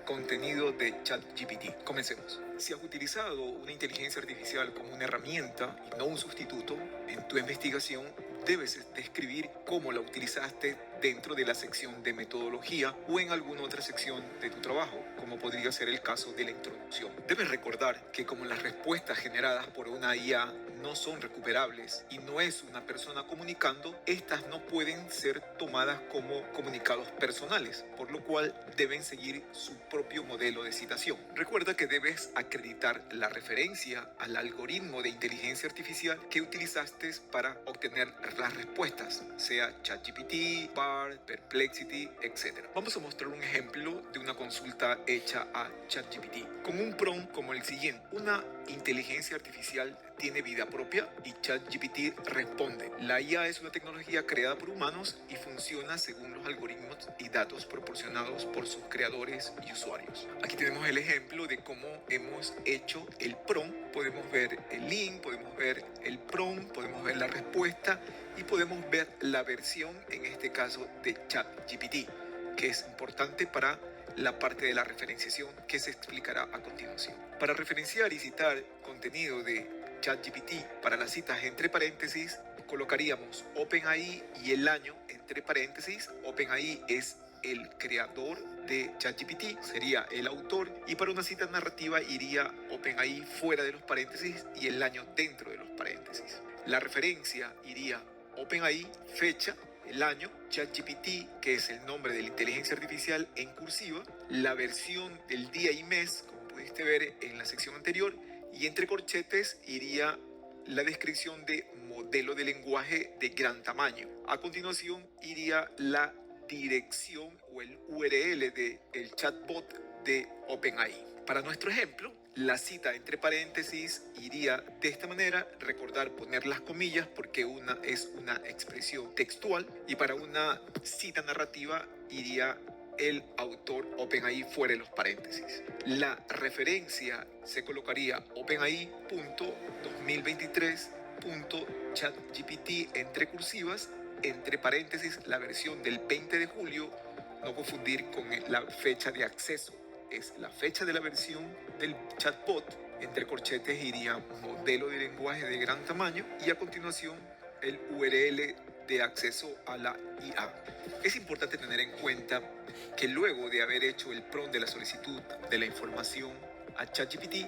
contenido de ChatGPT. Comencemos. Si has utilizado una inteligencia artificial como una herramienta y no un sustituto en tu investigación, debes describir cómo la utilizaste dentro de la sección de metodología o en alguna otra sección de tu trabajo, como podría ser el caso de la introducción. Debes recordar que como las respuestas generadas por una IA no son recuperables y no es una persona comunicando, estas no pueden ser tomadas como comunicados personales, por lo cual deben seguir su propio modelo de citación. Recuerda que debes acreditar la referencia al algoritmo de inteligencia artificial que utilizaste para obtener las respuestas, sea ChatGPT, BARD, Perplexity, etc. Vamos a mostrar un ejemplo de una consulta hecha a ChatGPT con un prompt como el siguiente: una inteligencia artificial tiene vida propia, y ChatGPT responde: la IA es una tecnología creada por humanos y funciona según los algoritmos y datos proporcionados por sus creadores y usuarios. Aquí tenemos el ejemplo de cómo hemos hecho el prompt. Podemos ver el link, podemos ver el prompt, podemos ver la respuesta y podemos ver la versión, en este caso, de ChatGPT, que es importante para la parte de la referenciación que se explicará a continuación. Para referenciar y citar contenido de ChatGPT para las citas entre paréntesis, colocaríamos OpenAI y el año entre paréntesis. OpenAI es el creador de ChatGPT, sería el autor, y para una cita narrativa iría OpenAI fuera de los paréntesis y el año dentro de los paréntesis. La referencia iría OpenAI, fecha, el año, ChatGPT, que es el nombre de la inteligencia artificial en cursiva, la versión del día y mes, como pudiste ver en la sección anterior, y entre corchetes iría la descripción de modelo de lenguaje de gran tamaño. A continuación iría la dirección o el URL del chatbot de OpenAI. Para nuestro ejemplo, la cita entre paréntesis iría de esta manera. Recordar poner las comillas porque una es una expresión textual, y para una cita narrativa iría el autor OpenAI fuera de los paréntesis. La referencia se colocaría OpenAI.2023.ChatGPT entre cursivas, entre paréntesis la versión del 20 de julio, no confundir con la fecha de acceso, es la fecha de la versión del chatbot. Entre corchetes iría modelo de lenguaje de gran tamaño y a continuación el URL de acceso a la IA. Es importante tener en cuenta que luego de haber hecho el prompt de la solicitud de la información a ChatGPT,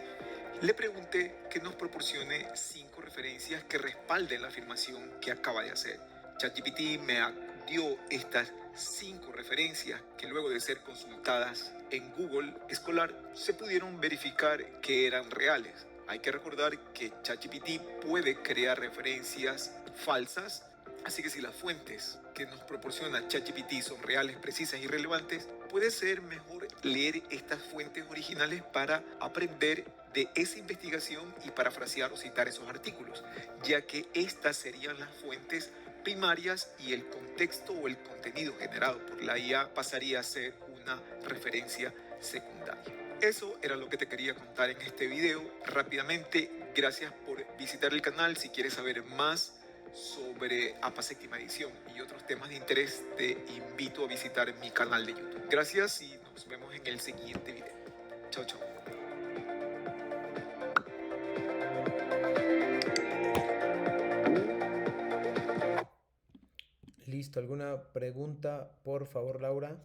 le pregunté que nos proporcione 5 referencias que respalden la afirmación que acaba de hacer. ChatGPT me dio estas 5 referencias que luego de ser consultadas en Google Scholar se pudieron verificar que eran reales. Hay que recordar que ChatGPT puede crear referencias falsas, así que si las fuentes que nos proporciona ChatGPT son reales, precisas y relevantes, puede ser mejor leer estas fuentes originales para aprender de esa investigación y parafrasear o citar esos artículos, ya que estas serían las fuentes primarias y el contexto o el contenido generado por la IA pasaría a ser una referencia secundaria. Eso era lo que te quería contar en este video. Rápidamente, gracias por visitar el canal. Si quieres saber más sobre APA-Séptima Edición y otros temas de interés, te invito a visitar mi canal de YouTube. Gracias y nos vemos en el siguiente video. Chao, chao. Listo, ¿alguna pregunta, por favor, Laura?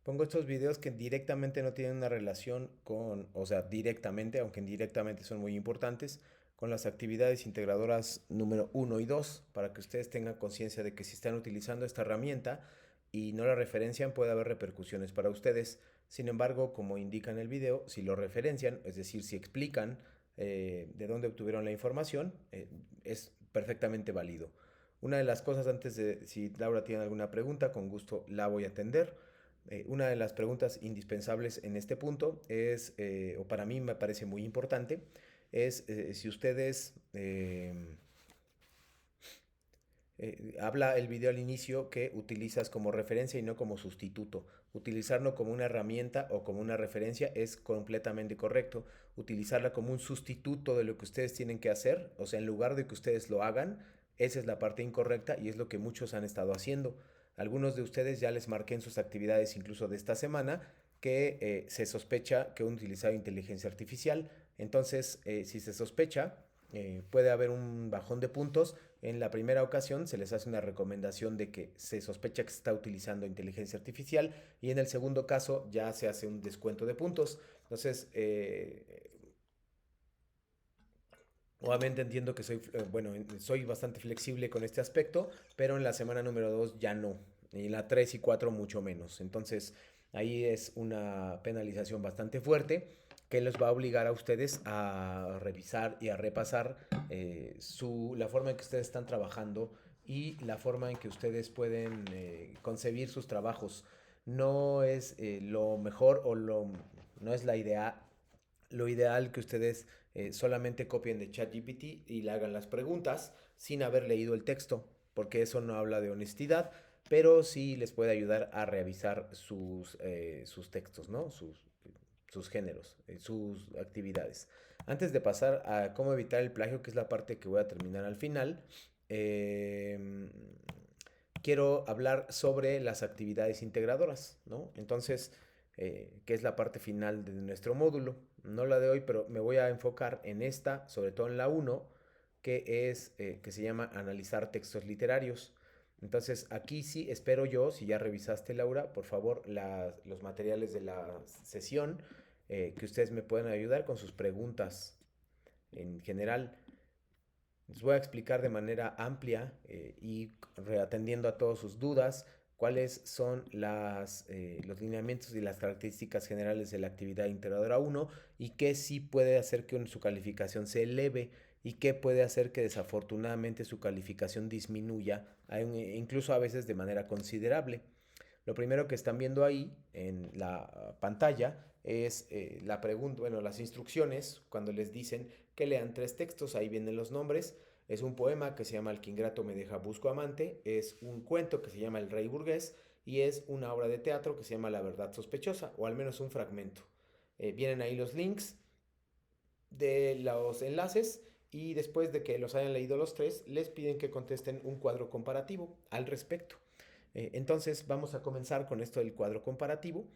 Pongo estos videos que directamente no tienen una relación con, o sea, directamente, aunque indirectamente son muy importantes, con las actividades integradoras número 1 y 2, para que ustedes tengan conciencia de que si están utilizando esta herramienta y no la referencian, puede haber repercusiones para ustedes. Sin embargo, como indica en el video, si lo referencian, es decir, si explican de dónde obtuvieron la información, es perfectamente válido. Una de las cosas antes de, si Laura tiene alguna pregunta, con gusto la voy a atender. Una de las preguntas indispensables en este punto es, o para mí me parece muy importante, es si ustedes Habla el video al inicio que utilizas como referencia y no como sustituto. Utilizarlo como una herramienta o como una referencia es completamente correcto. Utilizarla como un sustituto de lo que ustedes tienen que hacer, o sea, en lugar de que ustedes lo hagan, esa es la parte incorrecta y es lo que muchos han estado haciendo. Algunos de ustedes ya les marqué en sus actividades incluso de esta semana que se sospecha que han utilizado inteligencia artificial. Entonces, si se sospecha, puede haber un bajón de puntos. En la primera ocasión se les hace una recomendación de que se sospecha que se está utilizando inteligencia artificial y en el segundo caso ya se hace un descuento de puntos. Entonces, obviamente entiendo que soy bastante flexible con este aspecto, pero en la semana número 2 ya no. Y en la 3 y 4 mucho menos. Entonces, ahí es una penalización bastante fuerte que les va a obligar a ustedes a revisar y a repasar la forma en que ustedes están trabajando y la forma en que ustedes pueden concebir sus trabajos. No es lo mejor no es lo ideal que ustedes solamente copien de ChatGPT y le hagan las preguntas sin haber leído el texto, porque eso no habla de honestidad, pero sí les puede ayudar a revisar sus textos, ¿no? Sus géneros, sus actividades. Antes de pasar a cómo evitar el plagio, que es la parte que voy a terminar al final, eh, quiero hablar sobre las actividades integradoras, ¿no? Entonces, que es la parte final de nuestro módulo. No la de hoy, pero me voy a enfocar en esta, sobre todo en la 1, que se llama analizar textos literarios. Entonces, aquí sí, espero yo, si ya revisaste, Laura, por favor, los materiales de la sesión, que ustedes me puedan ayudar con sus preguntas en general. Les voy a explicar de manera amplia y atendiendo a todas sus dudas cuáles son los lineamientos y las características generales de la actividad integradora 1 y qué sí puede hacer que su calificación se eleve y qué puede hacer que desafortunadamente su calificación disminuya, incluso a veces de manera considerable. Lo primero que están viendo ahí en la pantalla es la pregunta, bueno, las instrucciones cuando les dicen que lean 3 textos, ahí vienen los nombres. Es un poema que se llama El que ingrato me deja busco amante, es un cuento que se llama El rey burgués y es una obra de teatro que se llama La verdad sospechosa, o al menos un fragmento. Vienen ahí los links de los enlaces y después de que los hayan leído los 3, les piden que contesten un cuadro comparativo al respecto. Entonces vamos a comenzar con esto del cuadro comparativo,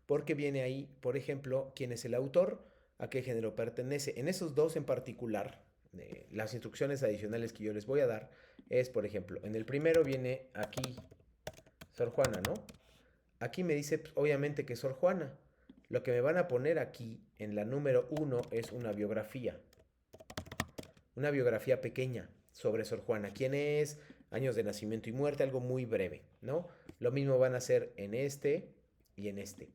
porque viene ahí, por ejemplo, quién es el autor, a qué género pertenece. En esos dos en particular, las instrucciones adicionales que yo les voy a dar es, por ejemplo, en el primero viene aquí Sor Juana, ¿no? Aquí me dice, pues, obviamente, que es Sor Juana. Lo que me van a poner aquí en la número 1 es una biografía pequeña sobre Sor Juana. ¿Quién es? Años de nacimiento y muerte, algo muy breve, ¿no? Lo mismo van a hacer en este y en este.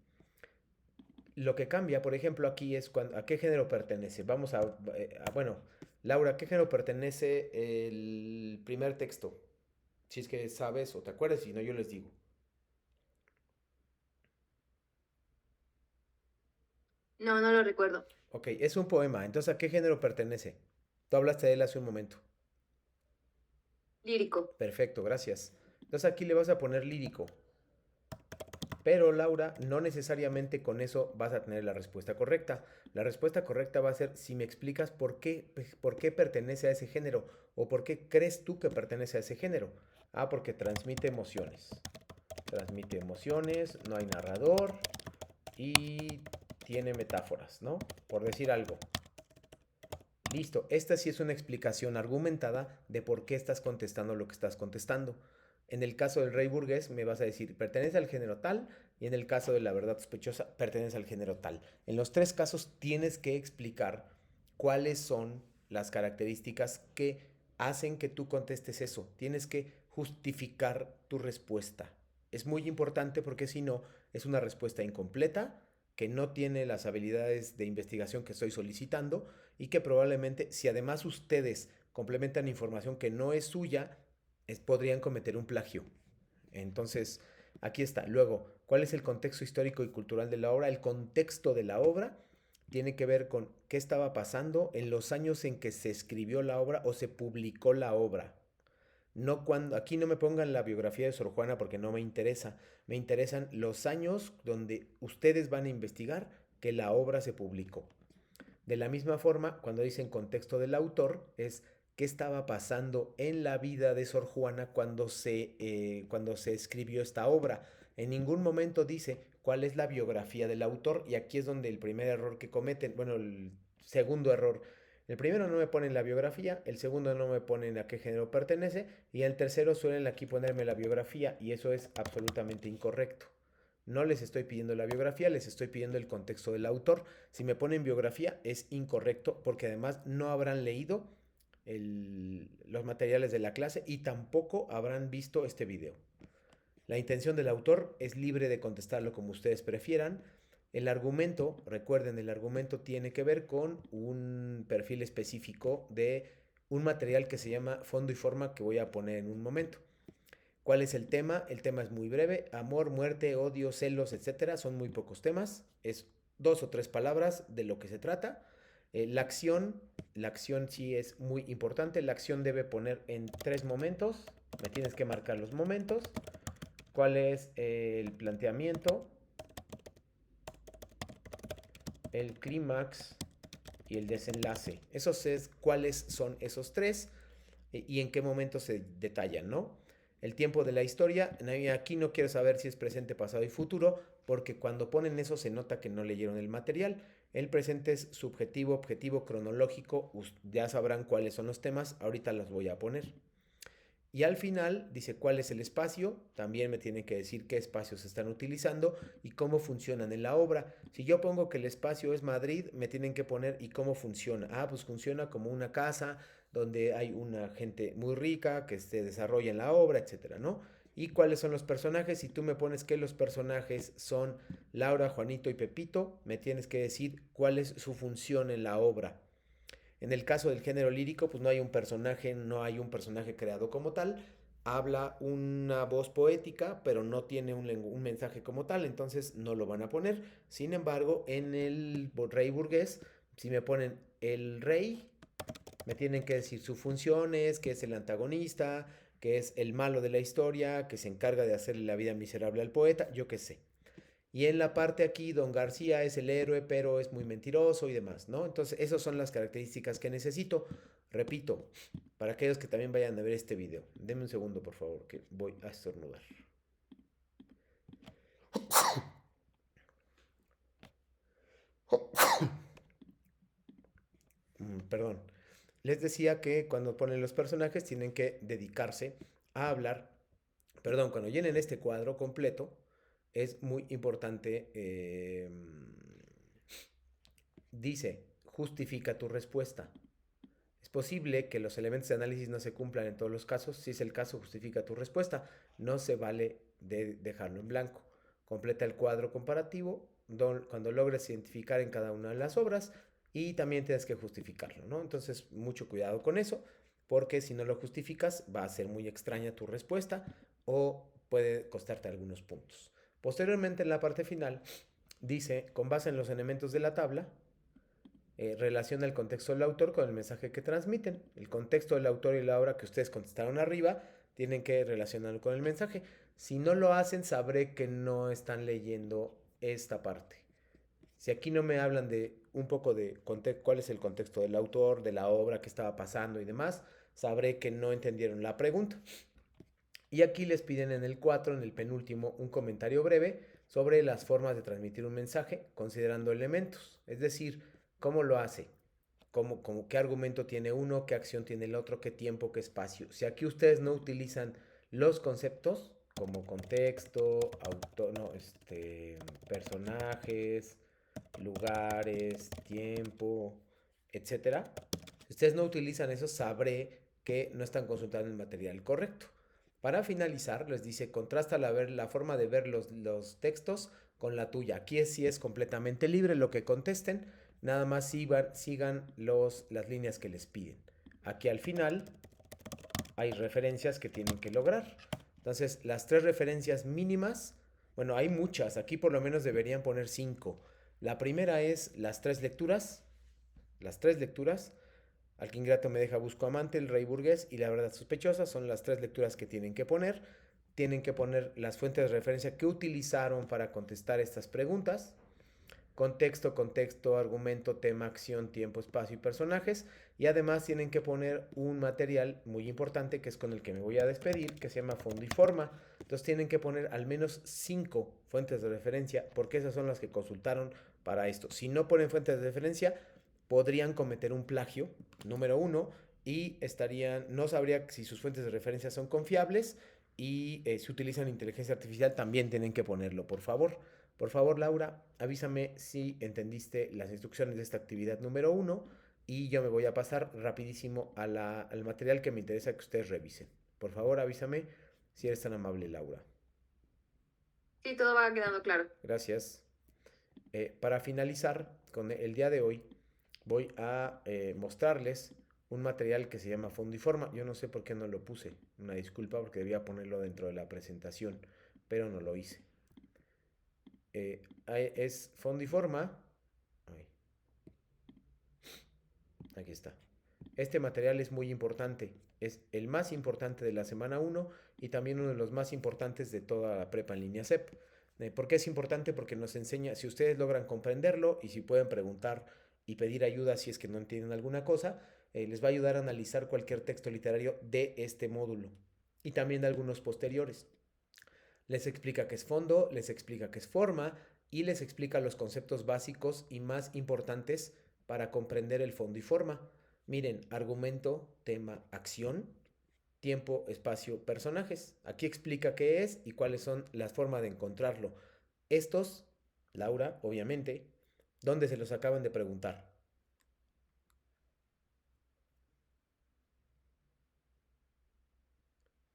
Lo que cambia, por ejemplo, aquí es a qué género pertenece. Vamos bueno, Laura, ¿a qué género pertenece el primer texto? Si es que sabes o te acuerdas, si no, yo les digo. No, no lo recuerdo. Ok, es un poema. Entonces, ¿a qué género pertenece? Tú hablaste de él hace un momento. Lírico. Perfecto, gracias. Entonces aquí le vas a poner lírico. Pero Laura, no necesariamente con eso vas a tener la respuesta correcta. La respuesta correcta va a ser si me explicas por qué pertenece a ese género o por qué crees tú que pertenece a ese género. Ah, porque transmite emociones. Transmite emociones, no hay narrador y tiene metáforas, ¿no? Por decir algo. Listo, esta sí es una explicación argumentada de por qué estás contestando lo que estás contestando. En el caso del rey burgués me vas a decir, pertenece al género tal, y en el caso de la verdad sospechosa, pertenece al género tal. En los 3 casos tienes que explicar cuáles son las características que hacen que tú contestes eso. Tienes que justificar tu respuesta. Es muy importante porque si no, es una respuesta incompleta, que no tiene las habilidades de investigación que estoy solicitando y que probablemente, si además ustedes complementan información que no es suya, podrían cometer un plagio. Entonces, aquí está. Luego, ¿cuál es el contexto histórico y cultural de la obra? El contexto de la obra tiene que ver con qué estaba pasando en los años en que se escribió la obra o se publicó la obra. No cuando, aquí no me pongan la biografía de Sor Juana porque no me interesa. Me interesan los años donde ustedes van a investigar que la obra se publicó. De la misma forma, cuando dicen contexto del autor, es qué estaba pasando en la vida de Sor Juana cuando se escribió esta obra. En ningún momento dice cuál es la biografía del autor, y aquí es donde el primer error que cometen, bueno, el segundo error. El primero no me ponen la biografía, el segundo no me ponen a qué género pertenece, y el tercero suelen aquí ponerme la biografía, y eso es absolutamente incorrecto. No les estoy pidiendo la biografía, les estoy pidiendo el contexto del autor. Si me ponen biografía es incorrecto porque además no habrán leído los materiales de la clase y tampoco habrán visto este video. La intención del autor es libre de contestarlo como ustedes prefieran. El argumento, recuerden, el argumento tiene que ver con un perfil específico de un material que se llama fondo y forma, que voy a poner en un momento. ¿Cuál es el tema? El tema es muy breve: amor, muerte, odio, celos, etcétera. Son muy pocos temas, es 2 o 3 palabras de lo que se trata. La acción sí es muy importante. La acción debe poner en 3 momentos. Me tienes que marcar los momentos. ¿Cuál es el planteamiento? El clímax y el desenlace. ¿Cuáles son esos 3 y en qué momento se detallan, ¿no? El tiempo de la historia, aquí no quiero saber si es presente, pasado y futuro, porque cuando ponen eso se nota que no leyeron el material. El presente es subjetivo, objetivo, cronológico, ya sabrán cuáles son los temas, ahorita los voy a poner. Y al final dice cuál es el espacio, también me tienen que decir qué espacios se están utilizando y cómo funcionan en la obra. Si yo pongo que el espacio es Madrid, me tienen que poner y cómo funciona. Pues funciona como una casa donde hay una gente muy rica que se desarrolla en la obra, etcétera, ¿no? Y cuáles son los personajes. Si tú me pones que los personajes son Laura, Juanito y Pepito, me tienes que decir cuál es su función en la obra. En el caso del género lírico, pues no hay un personaje creado como tal. Habla una voz poética, pero no tiene un mensaje como tal, entonces no lo van a poner. Sin embargo, en el rey burgués, si me ponen el rey, me tienen que decir su función es que es el antagonista, que es el malo de la historia, que se encarga de hacerle la vida miserable al poeta, yo qué sé. Y en la parte aquí, Don García es el héroe, pero es muy mentiroso y demás, ¿no? Entonces, esas son las características que necesito. Repito, para aquellos que también vayan a ver este video. Denme un segundo, por favor, que voy a estornudar. Perdón. Les decía que cuando ponen los personajes tienen que dedicarse a hablar. Perdón, cuando llenen este cuadro completo, es muy importante. Dice, justifica tu respuesta. Es posible que los elementos de análisis no se cumplan en todos los casos. Si es el caso, justifica tu respuesta. No se vale de dejarlo en blanco. Completa el cuadro comparativo cuando logres identificar en cada una de las obras, y también tienes que justificarlo, ¿no? Entonces, mucho cuidado con eso, porque si no lo justificas, va a ser muy extraña tu respuesta o puede costarte algunos puntos. Posteriormente, en la parte final, dice, con base en los elementos de la tabla, relaciona el contexto del autor con el mensaje que transmiten. El contexto del autor y la obra que ustedes contestaron arriba tienen que relacionarlo con el mensaje. Si no lo hacen, sabré que no están leyendo esta parte. Si aquí no me hablan de un poco de cuál es el contexto del autor, de la obra, qué estaba pasando y demás, sabré que no entendieron la pregunta. Y aquí les piden en el 4, en el penúltimo, un comentario breve sobre las formas de transmitir un mensaje considerando elementos. Es decir, cómo lo hace, qué argumento tiene uno, qué acción tiene el otro, qué tiempo, qué espacio. Si aquí ustedes no utilizan los conceptos como contexto, personajes, lugares, tiempo, etcétera, si ustedes no utilizan eso, sabré que no están consultando el material correcto. Para finalizar, les dice, contrasta la forma de ver los textos con la tuya. Aquí sí es completamente libre lo que contesten, nada más sigan las líneas que les piden. Aquí al final hay referencias que tienen que lograr. Entonces, las 3 referencias mínimas, bueno, hay muchas, aquí por lo menos deberían poner 5. La primera es las 3 lecturas. Al que ingrato me deja busco amante, el rey burgués y la verdad sospechosa son las 3 lecturas que tienen que poner. Tienen que poner las fuentes de referencia que utilizaron para contestar estas preguntas. Contexto, contexto, argumento, tema, acción, tiempo, espacio y personajes. Y además tienen que poner un material muy importante que es con el que me voy a despedir, que se llama fondo y forma. Entonces tienen que poner al menos 5 fuentes de referencia porque esas son las que consultaron para esto. Si no ponen fuentes de referencia, podrían cometer un plagio, número 1, y no sabría si sus fuentes de referencia son confiables y si utilizan inteligencia artificial también tienen que ponerlo, por favor. Por favor, Laura, avísame si entendiste las instrucciones de esta actividad número 1 y yo me voy a pasar rapidísimo al material que me interesa que ustedes revisen. Por favor, avísame si eres tan amable, Laura. Sí, todo va quedando claro. Gracias. Para finalizar con el día de hoy, voy a mostrarles un material que se llama fondo y forma. Yo no sé por qué no lo puse. Una disculpa porque debía ponerlo dentro de la presentación, pero no lo hice. Es fondo y forma. Ay. Aquí está. Este material es muy importante. Es el más importante de la semana 1 y también uno de los más importantes de toda la prepa en línea CEP. ¿Por qué es importante? Porque nos enseña, si ustedes logran comprenderlo y si pueden preguntar y pedir ayuda si es que no entienden alguna cosa, les va a ayudar a analizar cualquier texto literario de este módulo y también de algunos posteriores. Les explica qué es fondo, les explica qué es forma y les explica los conceptos básicos y más importantes para comprender el fondo y forma. Miren, argumento, tema, acción, tiempo, espacio, personajes. Aquí explica qué es y cuáles son las formas de encontrarlo. Estos, Laura, obviamente, ¿dónde se los acaban de preguntar?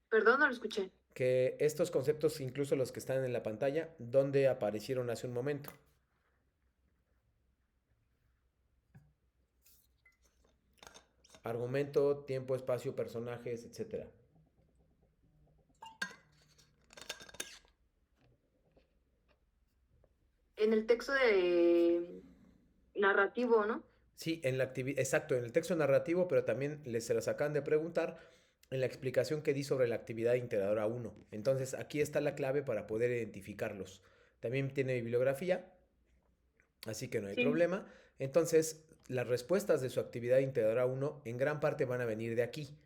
Perdón, no lo escuché. Que estos conceptos, incluso los que están en la pantalla, ¿dónde aparecieron hace un momento? Argumento, tiempo, espacio, personajes, etcétera. En el texto de narrativo, ¿no? Sí, en la actividad, exacto, en el texto narrativo, pero también se los acaban de preguntar en la explicación que di sobre la actividad integradora 1. Entonces, aquí está la clave para poder identificarlos. También tiene bibliografía, así que no hay Sí. problema. Entonces, las respuestas de su actividad integradora 1 en gran parte van a venir de aquí.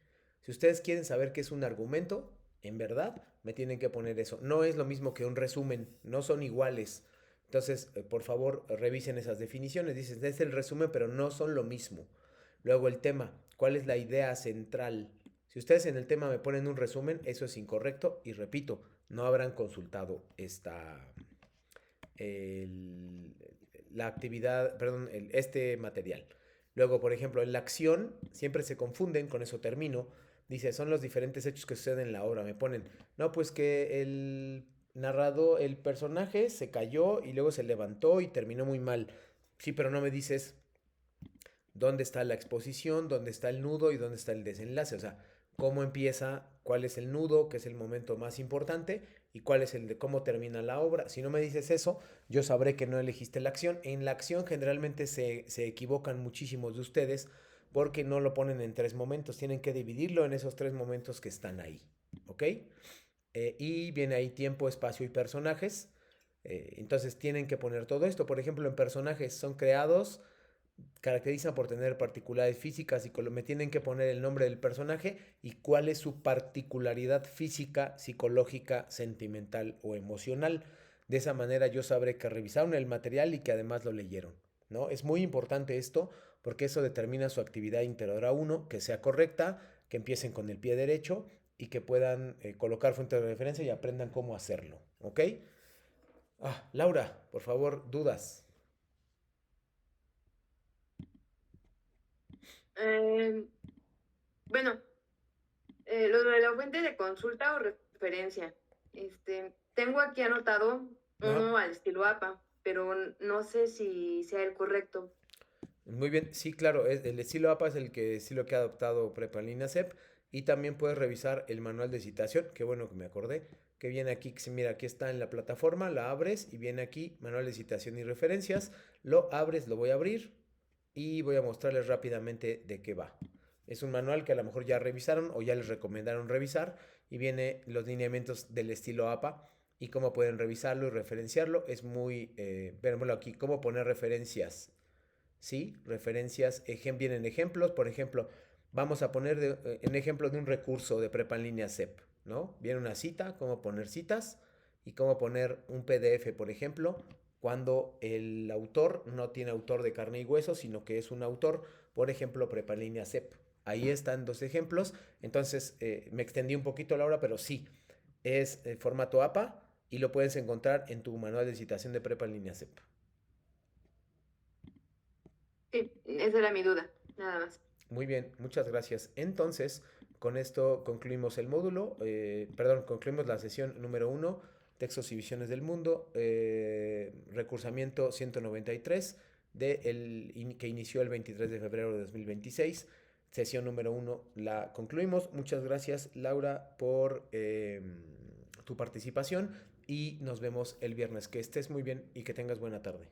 Si ustedes quieren saber qué es un argumento, en verdad, me tienen que poner eso. No es lo mismo que un resumen, no son iguales. Entonces, por favor, revisen esas definiciones. Dicen, es el resumen, pero no son lo mismo. Luego el tema, ¿cuál es la idea central? Si ustedes en el tema me ponen un resumen, eso es incorrecto y repito, no habrán consultado el, la actividad, perdón, este material. Luego, por ejemplo, en la acción, siempre se confunden, con eso termino. Dice, son los diferentes hechos que suceden en la obra. Me ponen, no, pues que el narrado, el personaje se cayó y luego se levantó y terminó muy mal. Sí, pero no me dices dónde está la exposición, dónde está el nudo y dónde está el desenlace. O sea, cómo empieza, cuál es el nudo, que es el momento más importante, y cuál es el de cómo termina la obra. Si no me dices eso, yo sabré que no elegiste la acción. En la acción generalmente se equivocan muchísimos de ustedes porque no lo ponen en 3 momentos. Tienen que dividirlo en esos 3 momentos que están ahí. ¿Ok? Y viene ahí tiempo, espacio y personajes. Entonces tienen que poner todo esto. Por ejemplo, en personajes son creados, caracterizan por tener particularidades físicas y me tienen que poner el nombre del personaje y cuál es su particularidad física, psicológica, sentimental o emocional. De esa manera yo sabré que revisaron el material y que además lo leyeron, ¿no? Es muy importante esto porque eso determina su actividad integradora 1, que sea correcta, que empiecen con el pie derecho y que puedan colocar fuentes de referencia y aprendan cómo hacerlo, ¿ok? Laura, por favor, dudas. Eh, bueno, lo de la fuente de consulta o referencia. Tengo aquí anotado Ajá. uno al estilo APA, pero no sé si sea el correcto. Muy bien, sí, claro, el estilo APA es el estilo que ha adoptado Prepa en línea CEP y también puedes revisar el manual de citación, qué bueno que me acordé, que viene aquí, mira, aquí está en la plataforma, la abres y viene aquí, manual de citación y referencias, lo abres, lo voy a abrir y voy a mostrarles rápidamente de qué va. Es un manual que a lo mejor ya revisaron o ya les recomendaron revisar y viene los lineamientos del estilo APA y cómo pueden revisarlo y referenciarlo. Es muy, veámoslo aquí, cómo poner referencias. ¿Sí? Referencias, vienen ejemplos, por ejemplo, vamos a poner en ejemplo de un recurso de prepa en línea CEP, ¿no? Viene una cita, cómo poner citas y cómo poner un PDF, por ejemplo, cuando el autor no tiene autor de carne y hueso, sino que es un autor, por ejemplo, prepa en línea CEP. Ahí están dos ejemplos, entonces me extendí un poquito la hora, pero sí, es formato APA y lo puedes encontrar en tu manual de citación de prepa en línea CEP. Sí, esa era mi duda, nada más. Muy bien, muchas gracias. Entonces, con esto concluimos el módulo, concluimos la sesión número 1, textos y visiones del mundo, recursamiento 193, que inició el 23 de febrero de 2026. Sesión número 1 la concluimos. Muchas gracias, Laura, por tu participación y nos vemos el viernes. Que estés muy bien y que tengas buena tarde.